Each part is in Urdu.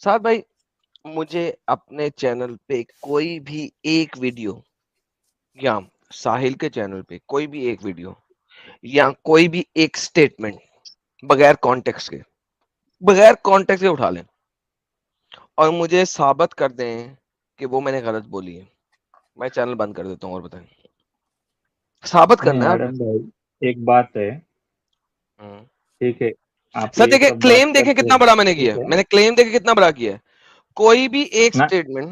سعد بھائی مجھے اپنے چینل پہ کوئی بھی ایک ویڈیو یا ساحل کے چینل پہ کوئی بھی ایک ویڈیو یا کوئی بھی ایک سٹیٹمنٹ بغیر کانٹیکس کے اٹھا لیں اور مجھے ثابت کر دیں کہ وہ میں نے غلط بولی ہے، میں چینل بند کر دیتا ہوں. اور بتائیں، ثابت نہیں کرنا ہے آپ آرم بھائی، ایک بات ہے، نے. ٹھیک ہے، آپ سر یہ دیکھیں سب بات کلیم دیکھیں کرتے کتنا ہیں، بڑا میں نے کیا ٹھیک ہے، ہے میں نے کلیم دیکھیں کتنا بڑا کیا ہے. کوئی بھی ایک نا، سٹیٹمنٹ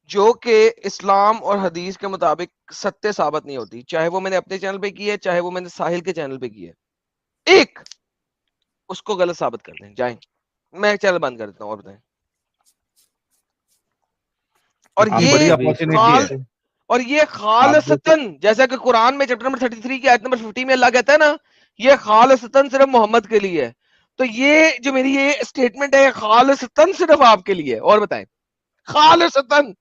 جو کہ اسلام اور حدیث کے مطابق ستیہ ثابت نہیں ہوتی، چاہے وہ میں نے اپنے چینل پہ کی ہے چاہے وہ میں نے ساحل کے چینل پہ کی ہے، ایک اس کو غلط ثابت کر دیں جائیں، میں چینل بند کر دیتا ہوں. اور بتائیں. اور آپ بڑی بڑے بے اپارچونیٹی شرم ہے. سے، اور یہ آپ جیسے خالصتاً جیسا کہ قرآن میں چیپٹر نمبر 33 کی آیت نمبر 50 میں اللہ کہتا ہے نا، یہ خالصتاً صرف محمد کے لیے ہے. تو یہ جو میری یہ اسٹیٹمنٹ ہے خالصتاً صرف آپ کے لیے. اور بتائیں، خالصتاً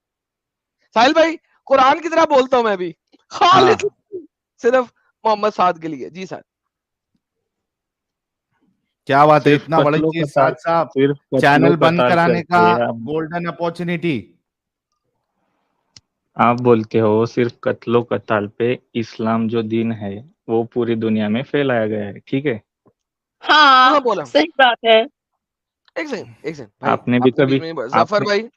ساحل بھائی قرآن کی طرح بولتا ہوں میں بھی، ہاں، خالص صرف محمد سعد کے لیے. جی سر. کیا بات ہے، صرف اتنا بڑی قتل و چیز قتال، ساتھ صاحب، صرف قتل و چینل بند قتال کرانے کا کرتے ہیں گولڈن اپارچونیٹی. آپ بولتے ہو صرف قتل و قتال پہ اسلام جو دین ہے وہ پوری دنیا میں پھیلایا گیا ہے، ٹھیک ہے؟ کہاں بولا؟ صحیح بات ہے. ایک سیکنڈ بھائی، آپ نے بھی آپ نے بیچ کبھی میں نہیں بولا. آپ ظفر نے بھائی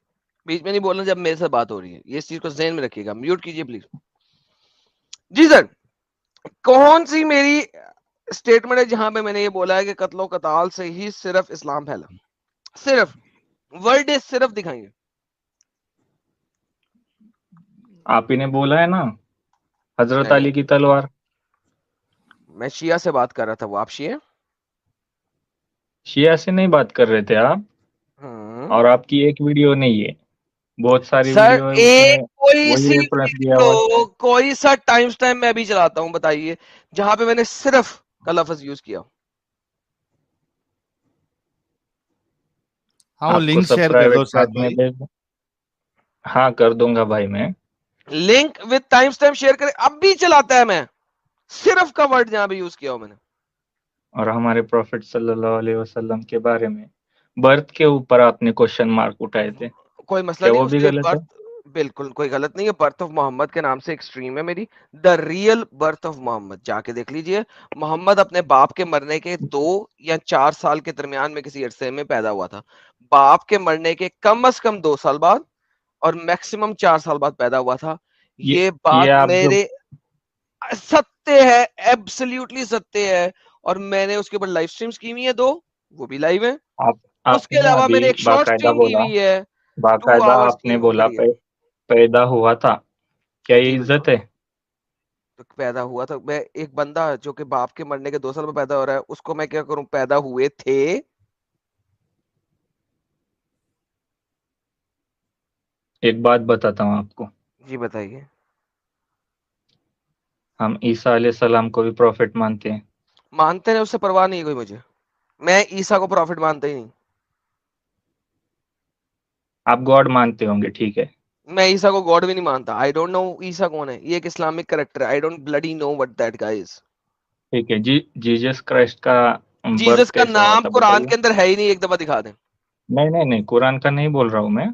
بیچ میں نہیں بولنا جب میرے سے بات ہو رہی ہے، یہ اس چیز کو ذہن میں رکھیے گا. میوٹ کیجئے پلیز. جی سر. کون سی میری اسٹیٹمنٹ ہے جہاں پہ میں نے یہ بولا ہے کہ قتل و قتال سے ہی صرف اسلام پھیلا؟ صرف ورڈ صرف دکھائیں گے. آپ ہی نے بولا ہے نا، حضرت نہیں، علی کی تلوار. میں شیعہ سے بات کر رہا تھا. وہ آپ شیعہ؟ شیعہ سے نہیں بات کر رہے تھے آپ، ہوں. اور آپ کی ایک ویڈیو نہیں ہے، بہت ساری سر ویڈیو ہے، اس میں ایک کوئی وہی سی ریفرنس دیا ہوا ہے. ویڈیو کوئی سا ٹائم سٹیمپ میں بھی چلاتا ہوں، بتائیے جہاں پہ میں نے صرف کا لفظ یوز کیا. ہاں وہ آپ کو لنک سب شیئر کر دو پرائیویٹ سعد چیٹ میں بھائی. بھیج دوں. ہاں کر دوں گا بھائی میں. Link with time stamp share کریں، اب بھی چلاتا ہے. میں صرف کا ورڈ جہاں بھی یوز کیا ہوں میں نے. اور ہمارے پروفٹ صلی اللہ علیہ وسلم کے بارے میں برتھ کے اوپر آپ نے کوشچن مارک اٹھائے تھے، کوئی مسئلہ کیا نہیں وہ اس بھی کے غلط ہے؟ برتھ، بالکل کوئی غلط نہیں ہے. برتھ آف محمد کے نام سے ایک سٹریم ہے میری، دا ریئل برتھ آف محمد، جا کے دیکھ لیجئے. محمد اپنے باپ کے مرنے کے 2 یا 4 سال کے درمیان میں کسی عرصے میں پیدا ہوا تھا. باپ کے مرنے کے کم از کم 2 سال بعد اور میکسیمم 4 سال بعد پیدا ہوا تھا. یہ یہ بات آپ جو میرے ستیہ ہے، ایبسلیوٹلی ستیہ ہے. اور میں نے اس کے اوپر لائف سٹریمز کی ہوئی ہیں 2، وہ بھی لائیو ہیں. آپ اس آپ کے نے علاوہ میں ابھی نے ایک شارٹ باقاعدہ سٹریم کی بولا، ہوئی ہے 2 باقاعدہ آورز آپ کی، نے وہ بولا کریے گا. پیدا ہوا تھا، کیا یہ جی عزت بالکل. ہے؟ تو پیدا ہوا تھا میں، ایک بندہ جو کہ باپ کے مرنے کے 2 سال میں پیدا ہو رہا ہے، اس کو میں کیا کروں؟ پیدا ہوئے تھے. ایک بات بتاتا ہوں آپ کو، جی بتائیے. ہم عیسیٰ علیہ السلام کو بھی پروفٹ مانتے ہیں. مانتے ہیں، اس سے پرواہ نہیں ہے کوئی مجھے. میں عیسیٰ کو پروفٹ مانتا ہی نہیں. آپ گاڈ مانتے ہوں گے، ٹھیک ہے. میں عیسیٰ کو گاڈ بھی نہیں مانتا. آئی ڈونٹ نو عیسیٰ کون ہے. یہ ایک اسلامک کریکٹر ہے. I don't bloody know what that guy is. ٹھیک ہے جی. جیزس کرائسٹ کا برتھ جیزس کا کیسے ہوا نام تھا قرآن بتائیے. کے اندر ہے ہی نہیں، ایک دفعہ دکھا دیں. نہیں قرآن کا نہیں بول رہا ہوں میں.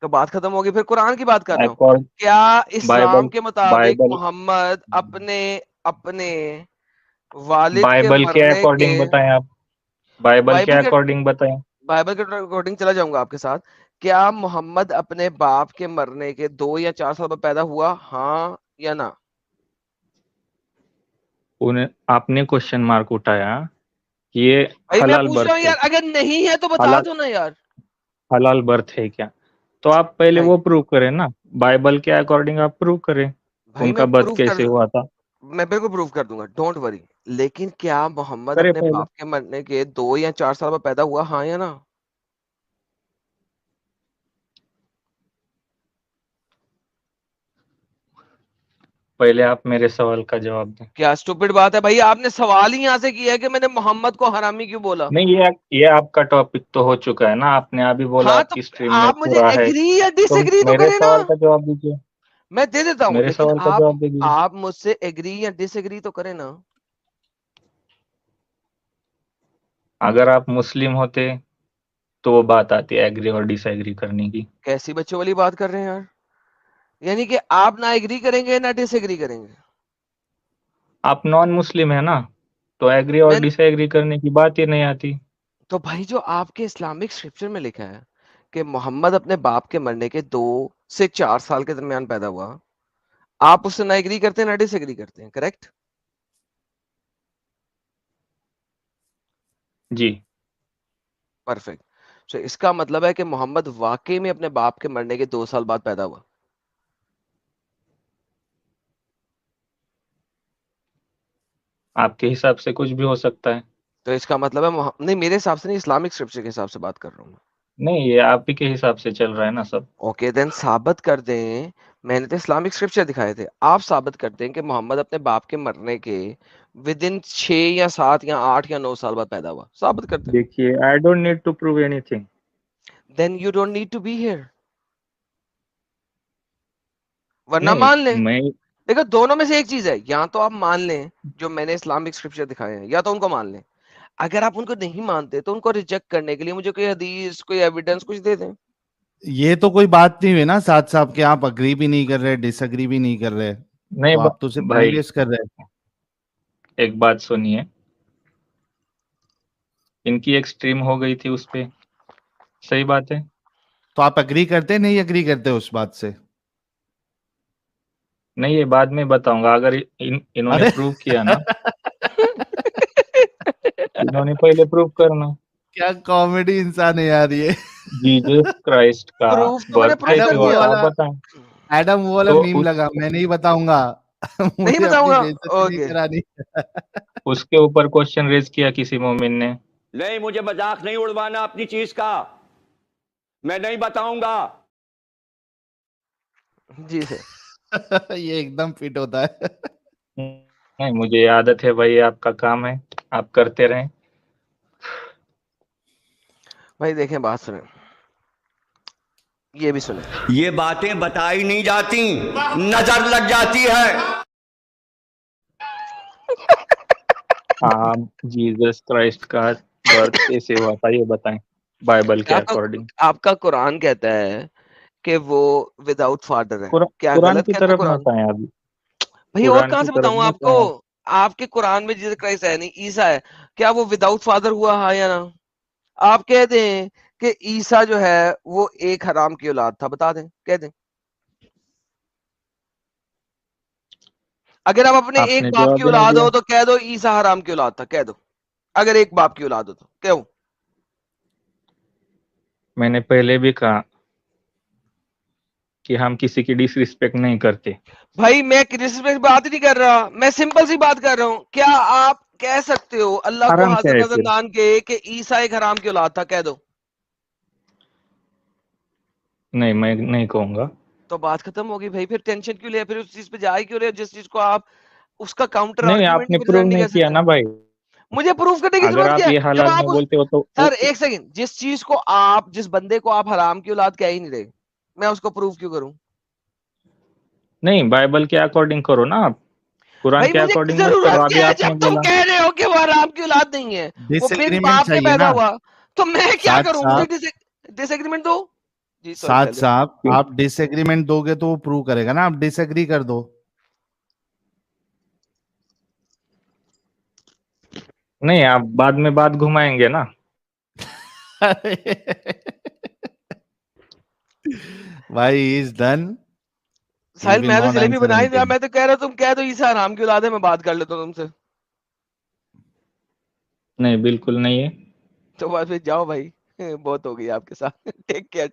تو بات ختم ہوگی، پھر قرآن کی بات کر رہا ہوں. اکارڈ کیا اسلام بائبل کے مطابق بائبل محمد اپنے والد کے بائبل کے مرنے کے، اکارڈنگ بتائیں آپ. بائبل کے بائبل کے اکارڈنگ بتائیں. بائبل کے اکارڈنگ چلا جاؤں گا آپ کے ساتھ. کیا محمد اپنے باپ کے مرنے کے 2 یا 4 سال بعد پیدا ہوا؟ ہاں یا نہ؟ آپ نے کوشچن مارک اٹھایا، یہ بھائی میں حلال پوچھ رہا ہوں برتھ ہے، یار، اگر نہیں ہے تو بتا حلال دو نا یار. حلال برتھ ہے کیا؟ تو آپ پہلے بھائی وہ پروو کریں نا، بائبل کے اکارڈنگ آپ پروو کریں بھائی ان میں کا برتھ پروف کر کیسے ہوا تھا. میں بالکل پروف کر دوں گا، ڈونٹ وری. لیکن کیا محمد کرے اپنے پہلے. باپ کے مرنے کے 2 یا 4 سال بعد پیدا ہوا؟ ہاں یا نہ؟ پہلے آپ میرے سوال کا جواب دیں. کیا اسٹوپڈ بات ہے بھائی، آپ نے سوال ہی یہاں سے کیا ہے کہ میں نے محمد کو حرامی کیوں بولا. نہیں، یہ آپ کا ٹاپک تو ہو چکا ہے نا، آپ نے ابھی بولا ہاں آپ تو کی اسٹریم میں آپ مجھے پورا ہے. ایگری یا ڈس تو ایگری تو میرے کریں نا. سوال کا جواب دیجیے. میں دے دیتا ہوں، میرے لیکن سوال کا جواب دیجیے. آپ مجھ سے ایگری یا ڈس ایگری تو کریں نا. اگر آپ مسلم ہوتے تو وہ بات آتی ہے ایگری اور ڈس ایگری کرنے کی. کیسی بچوں والی بات کر رہے ہیں یار؟ یعنی کہ آپ نہ ایگری کریں گے نہ ڈس ایگری کریں گے. آپ نان مسلم ہے نا, تو ایگری اور میں ڈس ایگری کرنے کی بات ہی نہیں آتی. تو بھائی جو آپ کے اسلامک اسکرپچر میں لکھا ہے کہ محمد اپنے باپ کے مرنے کے 2 سے 4 سال کے درمیان پیدا ہوا, آپ اس سے نہ ایگری کرتے ہیں نہ ڈس ایگری کرتے ہیں, کریکٹ؟ جی. پرفیکٹ. سو اس کا مطلب ہے کہ محمد واقعی میں اپنے باپ کے مرنے کے 2 سال بعد پیدا ہوا. آپ کے حساب سے کچھ بھی ہو سکتا ہے. تو اس کا مطلب ہے نہیں, میرے حساب سے نہیں, اسلامک اسکرپچر کے حساب سے بات کر رہا ہوں. نہیں, یہ آپ ہی کے حساب سے چل رہا ہے نا سب. اوکے دین ثابت کر دیں. میں نے تو اسلامک اسکرپچر دکھائے تھے, آپ ثابت کر دیں کہ محمد اپنے باپ کے مرنے کے ود ان 6 یا 7 یا 8 یا 9 سال بعد پیدا ہوا. ثابت کر دیں. دیکھیے, I don't need to prove anything. Then you don't need to be here. ورنہ نہیں, مان لیں. میں دیکھو دونوں میں سے ایک چیز ہے, یا تو آپ مان لیں جو میں نے اسلامک اسکرپچر دکھائے ہیں, یا تو ان کو مان لیں. اگر آپ ان کو نہیں مانتے تو ان کو ریجیکٹ کرنے کے لیے مجھے کوئی حدیث, کوئی ایویڈنس کچھ دے دیں. یہ تو کوئی بات نہیں ہوئی نا ساتھ صاحب کہ آپ اگری بھی نہیں کر رہے, ڈس اگری بھی نہیں کر رہے, نہیں تو آپ تو صرف ٹائم بھائی, ویسٹ کر رہے. ایک بات سنیے, ان کی ایک سٹریم ہو گئی تھی اس پہ, صحیح بات ہے. تو آپ اگری کرتے نہیں اگری کرتے اس بات سے؟ نہیں, یہ بعد میں بتاؤں گا. اگر انہوں نے ارے پروو کیا نا, انہوں نے پہلے پروو کرنا. کیا کامیڈی انسان ہے یار یہ. جیزس کرائسٹ کا پروف تو میں نے برتھ پروف کیسے کر ایڈم ہوا وہ دیا. تھا آپ والا بتائیں. ایڈم وہ والا تو میم لگا, میں نہیں بتاؤں گا, نہیں مجھے بتاؤں اپنی گا. بےعزتی نہیں اوکے, کرانی. اس کے اوپر کوشچن ریز کیا کسی مومن نے. نہیں, مجھے مذاق نہیں اڑوانا اپنی چیز کا, میں نہیں بتاؤں گا. جی سر. یہ ایک دم فٹ ہوتا ہے. نہیں, مجھے عادت ہے بھائی, آپ کا کام ہے, آپ کرتے رہیں. بھائی دیکھیں, بات سنیں, یہ بھی سنیں. یہ باتیں بتائی نہیں جاتی, نظر لگ جاتی ہے. ہاں, جیزس کرائسٹ کا برتھ کیسے ہوا تھا یہ بتائیں, بائبل کے اکارڈنگ. آپ کا قرآن کہتا ہے کہ وہ وداؤٹ فادر ہے. کیا قرآن غلط کی کہتا ہے طرف قرآن؟ مت آئیں ابھی, بھائی اور قرآن کہاں کی سے طرف بتاؤں آپ مت کو؟ آئیں. آپ کے قرآن میں جیسس کرائسٹ ہے نہیں, عیسیٰ ہے. کیا وہ وداؤٹ فادر ہوا, ہاں یا نہ؟ آپ کہہ دیں کہ عیسیٰ جو ہے وہ ایک حرام کی اولاد تھا, بتا دیں, کہہ دیں. اگر آپ اپنے آپ ایک نے باپ کی جواب ہی نہیں اولاد دیا. ہو تو کہہ دو عیسیٰ حرام کی اولاد تھا, کہہ دو. اگر ایک باپ کی اولاد ہو تو کیوں؟ میں نے پہلے بھی کہا کہ ہم کسی کی ڈس رسپیکٹ نہیں کرتے. بھائی میں ڈسرسپیکٹ بات ہی نہیں کر رہا, میں سمپل سی بات کر رہا ہوں. کیا آپ کہہ سکتے ہو اللہ کو حرام کیا حاضر ہے نظر پھر؟ مان کے کہ عیسیٰ ایک حرام کی اولاد تھا, کہہ دو. نہیں, میں نہیں کہوں گا. تو بات ختم ہوگی بھائی. پھر ٹینشن کیوں لے, پھر اس چیز پہ جائے کیوں لے جس چیز کو آپ اس کا کاؤنٹر نہیں, آپ آرگیومنٹ نے پروو پریزنٹ نہیں نہیں کر کیا سکتے. نا بھائی. مجھے پروف کرنے کی اگر ضرورت آپ کیا ہے یہ جب حلال میں آپ اس بولتے ہو تو سر ایک سیکنڈ, جس چیز کو آپ, جس بندے کو آپ حرام کی اولاد کہہ ہی نہیں رہے, میں اس کو پروف کیوں کروں؟ نہیں, بائبل کے اکارڈنگ کرو نا آپ, قرآن بھائی کے مجھے اکارڈنگ مت کرو. ضرورت ابھی کیا ہے آپ نے جب تم بولا. کہہ رہے ہو کہ وہ حرام کی اولاد نہیں ہے, وہ ڈس بن ایگریمنٹ باپ کے چاہیے پیدا نا ہوا, تو میں کیا ساتھ کروں؟ صاحب. مجھے ڈس ایگریمنٹ دو. جی سوری ساتھ پہلے صاحب, کیوں؟ آپ ڈس ایگریمنٹ دو گے تو وہ پروو کرے گا نا, آپ ڈس ایگری کر دو. نہیں, آپ بعد میں بات گھمائیں گے نا. بھائی از ڈن. ساحل, میں تو جلیبی بنا ہی رہا, میں تو کہہ رہا ہوں تم کہہ دو عیسیٰ حرام کی اولاد ہے, میں بات کر لیتا ہوں تم سے. نہیں, بالکل نہیں ہے. تو بس پھر جاؤ بھائی, بہت ہو گئی آپ کے ساتھ. Take care.